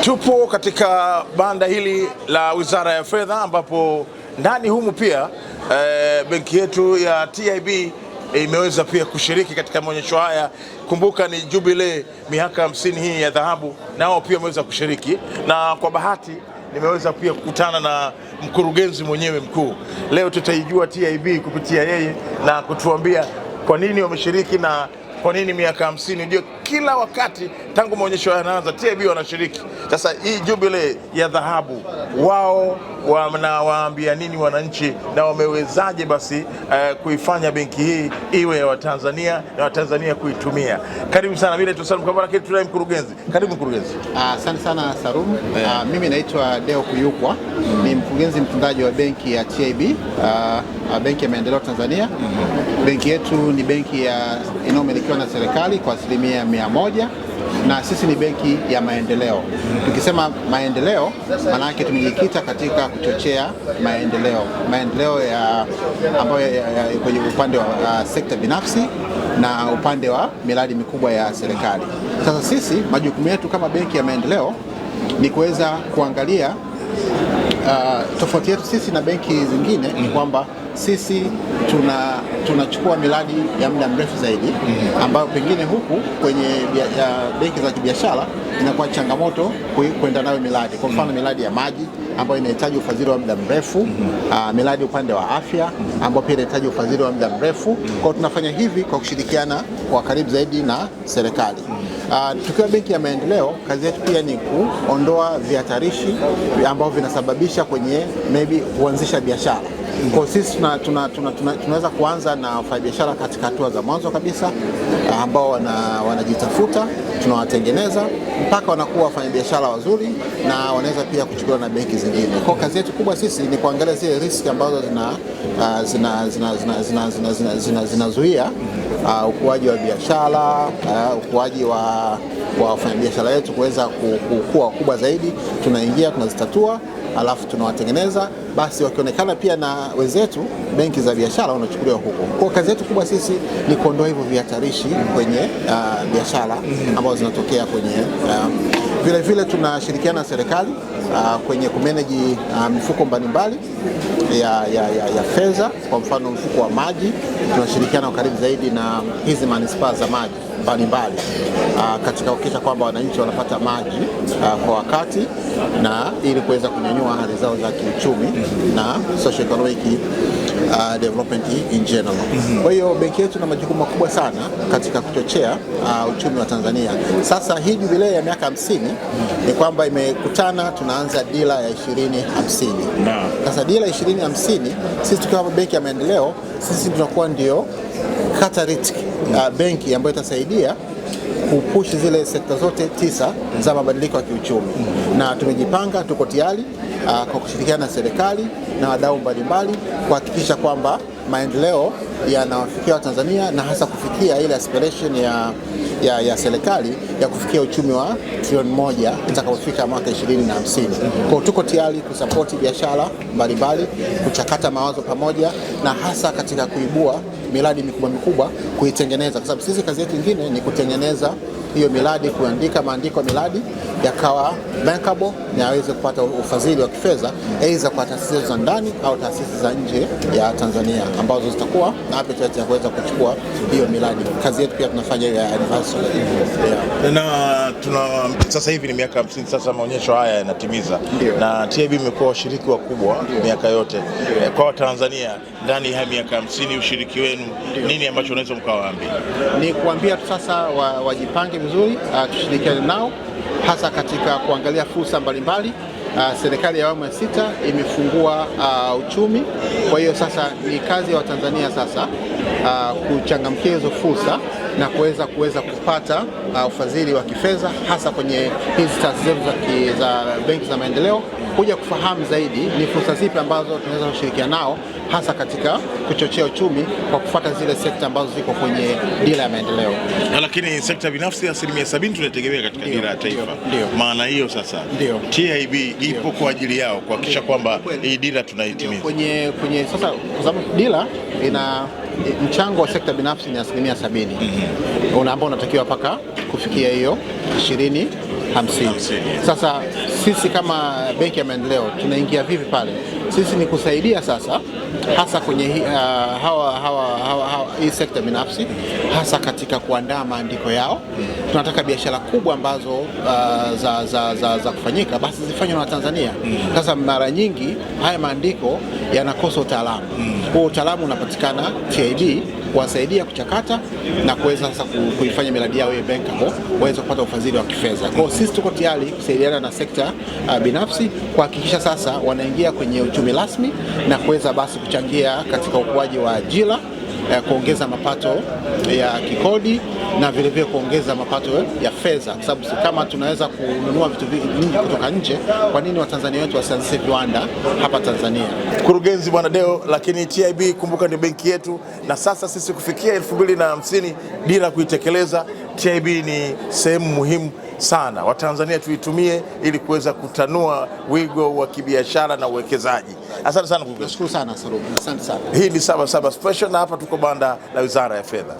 Tupo katika banda hili la Wizara ya Fedha ambapo ndani humu pia benki yetu ya TIB imeweza pia kushiriki katika maonyesho haya. Kumbuka ni jubilee miaka 50 hii ya dhahabu, nao pia wameweza kushiriki, na kwa bahati nimeweza pia kukutana na mkurugenzi mwenyewe mkuu. Leo tutaijua TIB kupitia yeye na kutuambia kwa nini wameshiriki na kwa nini miaka 50. Unajua kila wakati tangu maonyesho yanaanza TIB wanashiriki. Sasa hii jubilee ya dhahabu, wao wanawaambia nini wananchi na wamewezaje basi kuifanya benki hii iwe ya Watanzania na Watanzania kuitumia? Karibu sana. Mimi naitwa Salum Kabara, tunaye mkurugenzi. Karibu mkurugenzi. Asante sana Salum. Mimi naitwa Deo Kuyukwa, ni mkurugenzi mtendaji wa benki ya TIB, benki ya maendeleo Tanzania. Benki yetu ni benki inayomilikiwa na serikali kwa 100%, na sisi ni benki ya maendeleo. Tukisema maendeleo, maana yake tumejikita katika kuchochea maendeleo ambayo kwenye upande wa sekta binafsi na upande wa miradi mikubwa ya serikali. Sasa sisi majukumu yetu kama benki ya maendeleo ni kuweza kuangalia tofauti yetu sisi na benki zingine ni kwamba sisi tunachukua miradi ya muda mrefu zaidi ambayo pengine huku kwenye benki za kibiashara inakuwa changamoto kwenda nayo miradi. Kwa mfano miradi ya maji ambayo inahitaji ufadhili wa muda mrefu, miradi upande wa afya ambayo pia inahitaji ufadhili wa muda mrefu. Kwa tunafanya hivi kwa kushirikiana kwa karibu zaidi na serikali. Tukiwa benki ya maendeleo, kazi yetu pia ni kuondoa vihatarishi ambavyo vinasababisha kwenye kuanzisha biashara. Kwa sisi tunaweza kuanza na wafanyabiashara katika hatua za mwanzo kabisa ambao wanajitafuta, tunawatengeneza mpaka wanakuwa wafanyabiashara wazuri na wanaweza pia kuchukuliwa na benki zingine. Kwa kazi yetu kubwa sisi ni kuangalia zile riski ambazo zinazuia ukuaji wa biashara, ukuaji wa wafanyabiashara wetu kuweza kukua kubwa zaidi. Tunaingia, tunazitatua, alafu tunawatengeneza, basi wakionekana pia na wenzetu benki za biashara wanachukuliwa huko. Kwa kazi yetu kubwa sisi ni kuondoa hivyo vihatarishi kwenye biashara ambazo zinatokea kwenye vile vile tunashirikiana na serikali kwenye kumanage mifuko mbalimbali ya fedha. Kwa mfano mfuko wa maji, tunashirikiana kwa karibu zaidi na hizi manispaa za maji mbalimbali katika kuhakikisha kwamba wananchi wanapata maji kwa wakati na ili kuweza kunyanyua hali zao za kiuchumi na socio-economic development in general. Kwa hiyo benki yetu ina majukumu makubwa sana katika kuchochea uchumi wa Tanzania. Sasa hii jubilee ya miaka 50 ni kwamba imekutana, tunaanza dira ya 2050. Sasa dira 2050, sisi tukiwa benki ya maendeleo, sisi tunakuwa ndio catalytic benki ambayo itasaidia kupush zile sekta zote 9 za mabadiliko ya kiuchumi. Na tumejipanga, tuko tayari kwa kushirikiana na serikali na wadau mbalimbali kuhakikisha kwamba maendeleo yanawafikia Watanzania na hasa kufikia ile aspiration ya serikali ya kufikia uchumi wa trilioni 1 itakapofika mwaka 2050. Kwa tuko tayari kusapoti biashara mbalimbali, kuchakata mawazo pamoja na hasa katika kuibua miradi mikubwa kuitengeneza, kwa sababu sisi kazi yetu nyingine ni kutengeneza hiyo miradi, kuandika maandiko ya miradi yakawa bankable na aweze kupata ufadhili wa kifedha aidha kwa taasisi za ndani au taasisi za nje ya Tanzania ambazo zitakuwa na appetite ya kuweza kuchukua hiyo miradi. Kazi yetu pia tunafanya ya advisory. Na sasa hivi ni miaka 50 sasa maonyesho haya yanatimiza. Na TIB imekuwa washiriki wakubwa miaka yote. Kwa Watanzania ndani ya miaka 50 ushiriki wenu nini ambacho unaweza mkawaambia? Ni kuambia tu sasa wajipange vizuri, tushirikiane nao hasa katika kuangalia fursa mbalimbali. Serikali ya awamu ya 6 imefungua uchumi. Kwa hiyo sasa ni kazi ya Watanzania sasa kuchangamkia hizo fursa na kuweza kupata ufadhili wa kifedha hasa kwenye hizi taasisi za benki za maendeleo, kuja kufahamu zaidi ni fursa zipi ambazo tunaweza kushirikiana nao hasa katika kuchochea uchumi kwa kufuata zile sekta ambazo ziko kwenye dira ya maendeleo. Lakini sekta binafsi 70% tunategemea katika dira ya taifa. Maana hiyo sasa TIB ipo kwa ajili yao kuhakikisha kwamba hii dira tunaitimiza. Kwenye sasa kwa sababu dira ina mchango wa sekta binafsi ni 70% ambao unatakiwa mpaka kufikia hiyo 20 50. Sasa sisi kama Benki ya Maendeleo tunaingia vipi pale? Sisi ni kusaidia sasa hasa kwenye hii sekta binafsi, hasa katika kuandaa maandiko yao. Tunataka biashara kubwa ambazo za kufanyika basi zifanywe na Watanzania. Sasa mara nyingi haya maandiko yanakosa utaalamu. Kwa utaalamu unapatikana TIB kuwasaidia kuchakata na kuweza sasa kuifanya miradi yao iwe bankable, waweze kupata ufadhili wa kifedha. Kwa sisi tuko tayari kusaidiana na sekta binafsi kuhakikisha sasa wanaingia kwenye uchumi rasmi na kuweza basi kuchangia katika ukuaji wa ajira, kuongeza mapato ya kikodi na vile vile kuongeza mapato ya fedha, kwa sababu kama tunaweza kununua vitu vingi kutoka nje, kwa nini Watanzania wetu wasianzishe viwanda hapa Tanzania? Mkurugenzi Bwana Deo, lakini TIB kumbuka ni benki yetu, na sasa sisi kufikia 2050 dira kuitekeleza, TIB ni sehemu muhimu sana. Watanzania tuitumie ili kuweza kutanua wigo wa kibiashara na uwekezaji. Asante sana mkurugenzi. Nashukuru sana Salumu. Asante sana. Hii ni 77 Special na hapa tuko banda la Wizara ya Fedha.